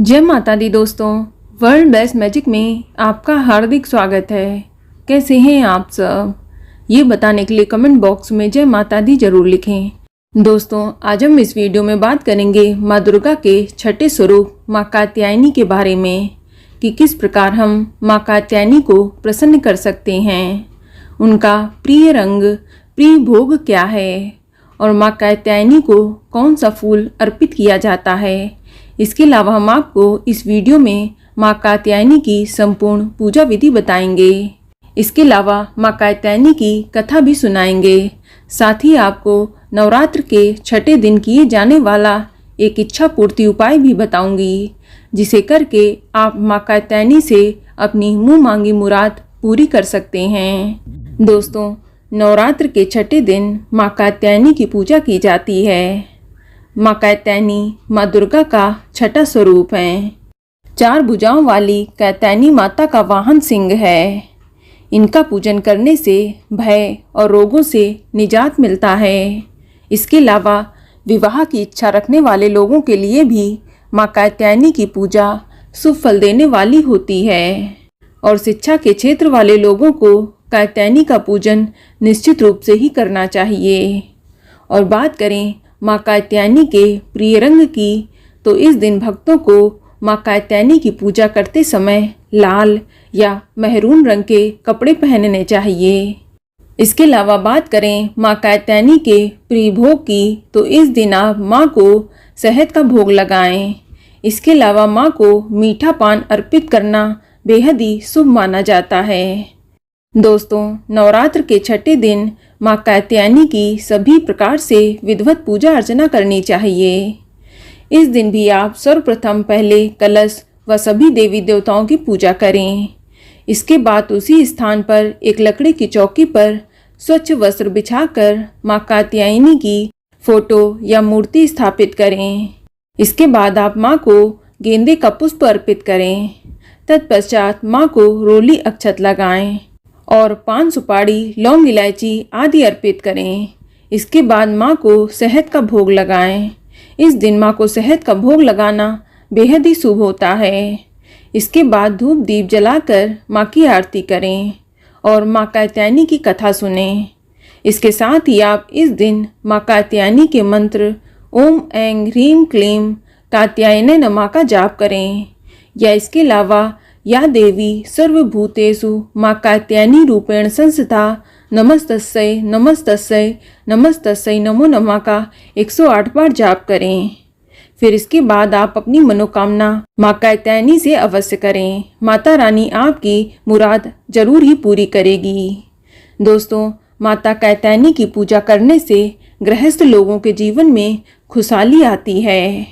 जय माता दी दोस्तों, वर्ल्ड बेस्ट मैजिक में आपका हार्दिक स्वागत है। कैसे हैं आप सब? ये बताने के लिए कमेंट बॉक्स में जय माता दी जरूर लिखें। दोस्तों, आज हम इस वीडियो में बात करेंगे माँ दुर्गा के छठे स्वरूप माँ कात्यायनी के बारे में कि किस प्रकार हम माँ कात्यायनी को प्रसन्न कर सकते हैं, उनका प्रिय रंग, प्रिय भोग क्या है और माँ कात्यायनी को कौन सा फूल अर्पित किया जाता है। इसके अलावा हम आपको इस वीडियो में माँ कात्यायनी की संपूर्ण पूजा विधि बताएंगे। इसके अलावा माँ कात्यायनी की कथा भी सुनाएंगे। साथ ही आपको नवरात्र के छठे दिन किए जाने वाला एक इच्छा पूर्ति उपाय भी बताऊंगी, जिसे करके आप माँ कात्यायनी से अपनी मुंह मांगी मुराद पूरी कर सकते हैं। दोस्तों, नवरात्र के छठे दिन माँ कात्यायनी की पूजा की जाती है। माँ कात्यायनी माँ दुर्गा का छठा स्वरूप है। 4 भुजाओं वाली कात्यायनी माता का वाहन सिंह है। इनका पूजन करने से भय और रोगों से निजात मिलता है। इसके अलावा विवाह की इच्छा रखने वाले लोगों के लिए भी माँ कात्यायनी की पूजा शुभ फल देने वाली होती है और शिक्षा के क्षेत्र वाले लोगों को कात्यायनी का पूजन निश्चित रूप से ही करना चाहिए। और बात करें माँ कात्यायनी के प्रिय रंग की, तो इस दिन भक्तों को माँ कात्यायनी की पूजा करते समय लाल या मेहरून रंग के कपड़े पहनने चाहिए। इसके अलावा बात करें माँ कात्यायनी के प्रिय भोग की, तो इस दिन आप माँ को शहद का भोग लगाएं। इसके अलावा माँ को मीठा पान अर्पित करना बेहद ही शुभ माना जाता है। दोस्तों, नवरात्र के छठे दिन माँ कात्यायनी की सभी प्रकार से विधिवत पूजा अर्चना करनी चाहिए। इस दिन भी आप सर्वप्रथम पहले कलश व सभी देवी देवताओं की पूजा करें। इसके बाद उसी स्थान पर एक लकड़ी की चौकी पर स्वच्छ वस्त्र बिछाकर माँ कात्यायनी की फोटो या मूर्ति स्थापित करें। इसके बाद आप माँ को गेंदे का पुष्प अर्पित करें। तत्पश्चात माँ को रोली अक्षत लगाएं और पान, सुपारी, लौंग, इलायची आदि अर्पित करें। इसके बाद माँ को शहद का भोग लगाएं। इस दिन माँ को शहद का भोग लगाना बेहद ही शुभ होता है। इसके बाद धूप दीप जलाकर माँ की आरती करें और माँ कात्यायनी की कथा सुनें। इसके साथ ही आप इस दिन माँ कात्यायनी के मंत्र ओम ऐं ह्रीं क्लीं कात्यायनै नमः का जाप करें। या इसके अलावा या देवी सर्वभूतेषु माँ कात्यायनी रूपेण संस्थिता नमस्तस्यै नमस्तस्यै नमस्तस्यै नमो नमः का 108 बार जाप करें। फिर इसके बाद आप अपनी मनोकामना माँ कात्यायनी से अवश्य करें। माता रानी आपकी मुराद जरूर ही पूरी करेगी। दोस्तों, माता कात्यायनी की पूजा करने से गृहस्थ लोगों के जीवन में खुशहाली आती है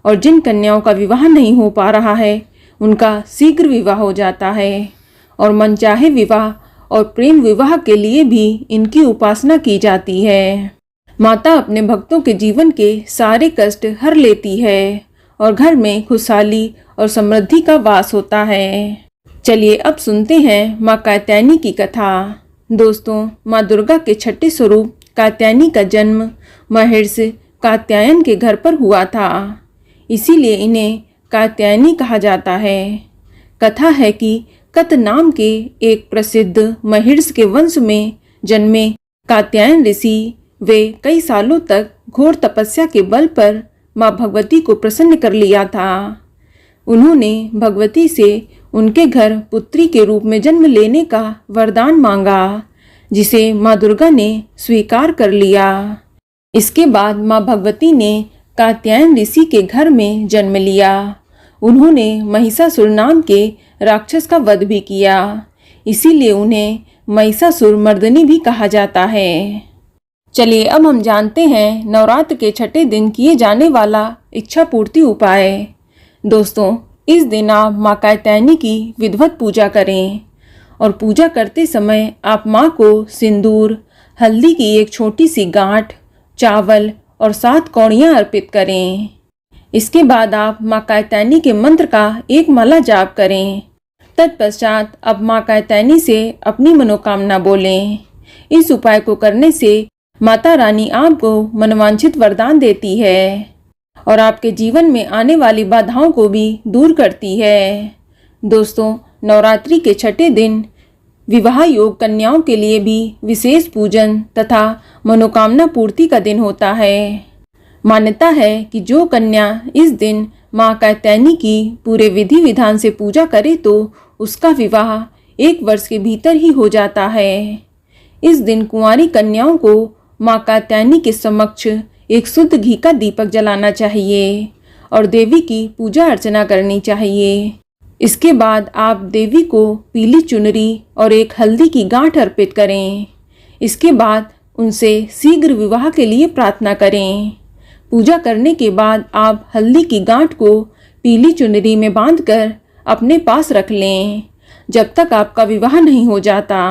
और जिन कन्याओं का विवाह नहीं हो पा रहा है उनका शीघ्र विवाह हो जाता है और मनचाहे विवाह और प्रेम विवाह के लिए भी इनकी उपासना की जाती है। माता अपने भक्तों के जीवन के सारे कष्ट हर लेती है और घर में खुशहाली और समृद्धि का वास होता है। चलिए अब सुनते हैं माँ कात्यायनी की कथा। दोस्तों, माँ दुर्गा के छठे स्वरूप कात्यायनी का जन्म महर्षि कात्यायन के घर पर हुआ था, इसीलिए इन्हें कात्यायनी कहा जाता है। कथा है कि कत नाम के एक प्रसिद्ध महर्षि के वंश में जन्मे कात्यायन ऋषि वे कई सालों तक घोर तपस्या के बल पर माँ भगवती को प्रसन्न कर लिया था। उन्होंने भगवती से उनके घर पुत्री के रूप में जन्म लेने का वरदान मांगा, जिसे माँ दुर्गा ने स्वीकार कर लिया। इसके बाद माँ भगवती ने कात्यायन ऋषि के घर में जन्म लिया। उन्होंने महिषासुर नाम के राक्षस का वध भी किया, इसीलिए उन्हें महिषासुर मर्दनी भी कहा जाता है। चलिए अब हम जानते हैं नवरात्र के छठे दिन किए जाने वाला इच्छा पूर्ति उपाय। दोस्तों, इस दिन आप माँ कात्यायनी की विधिवत पूजा करें और पूजा करते समय आप माँ को सिंदूर, हल्दी की एक छोटी सी गांठ, चावल और 7 कौड़ियाँ अर्पित करें। इसके बाद आप माँ कात्यायनी के मंत्र का एक माला जाप करें। तत्पश्चात अब माँ कात्यायनी से अपनी मनोकामना बोलें। इस उपाय को करने से माता रानी आपको मनवांछित वरदान देती है और आपके जीवन में आने वाली बाधाओं को भी दूर करती है। दोस्तों, नवरात्रि के छठे दिन विवाह योग कन्याओं के लिए भी विशेष पूजन तथा मनोकामना पूर्ति का दिन होता है। मान्यता है कि जो कन्या इस दिन मां कात्यायनी की पूरे विधि विधान से पूजा करे तो उसका विवाह 1 वर्ष के भीतर ही हो जाता है। इस दिन कुंवारी कन्याओं को मां कात्यायनी के समक्ष एक शुद्ध घी का दीपक जलाना चाहिए और देवी की पूजा अर्चना करनी चाहिए। इसके बाद आप देवी को पीली चुनरी और एक हल्दी की गांठ अर्पित करें। इसके बाद उनसे शीघ्र विवाह के लिए प्रार्थना करें। पूजा करने के बाद आप हल्दी की गांठ को पीली चुनरी में बांधकर अपने पास रख लें जब तक आपका विवाह नहीं हो जाता।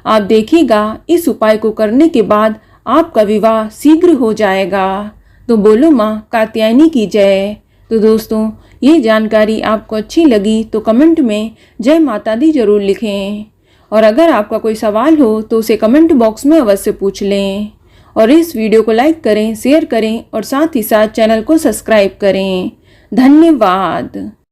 आप देखिएगा इस उपाय को करने के बाद आपका विवाह शीघ्र हो जाएगा। तो बोलो मां कात्यायनी की जय। तो दोस्तों, ये जानकारी आपको अच्छी लगी तो कमेंट में जय माता दी जरूर लिखें और अगर आपका कोई सवाल हो तो उसे कमेंट बॉक्स में अवश्य पूछ लें और इस वीडियो को लाइक करें, शेयर करें और साथ ही साथ चैनल को सब्सक्राइब करें। धन्यवाद।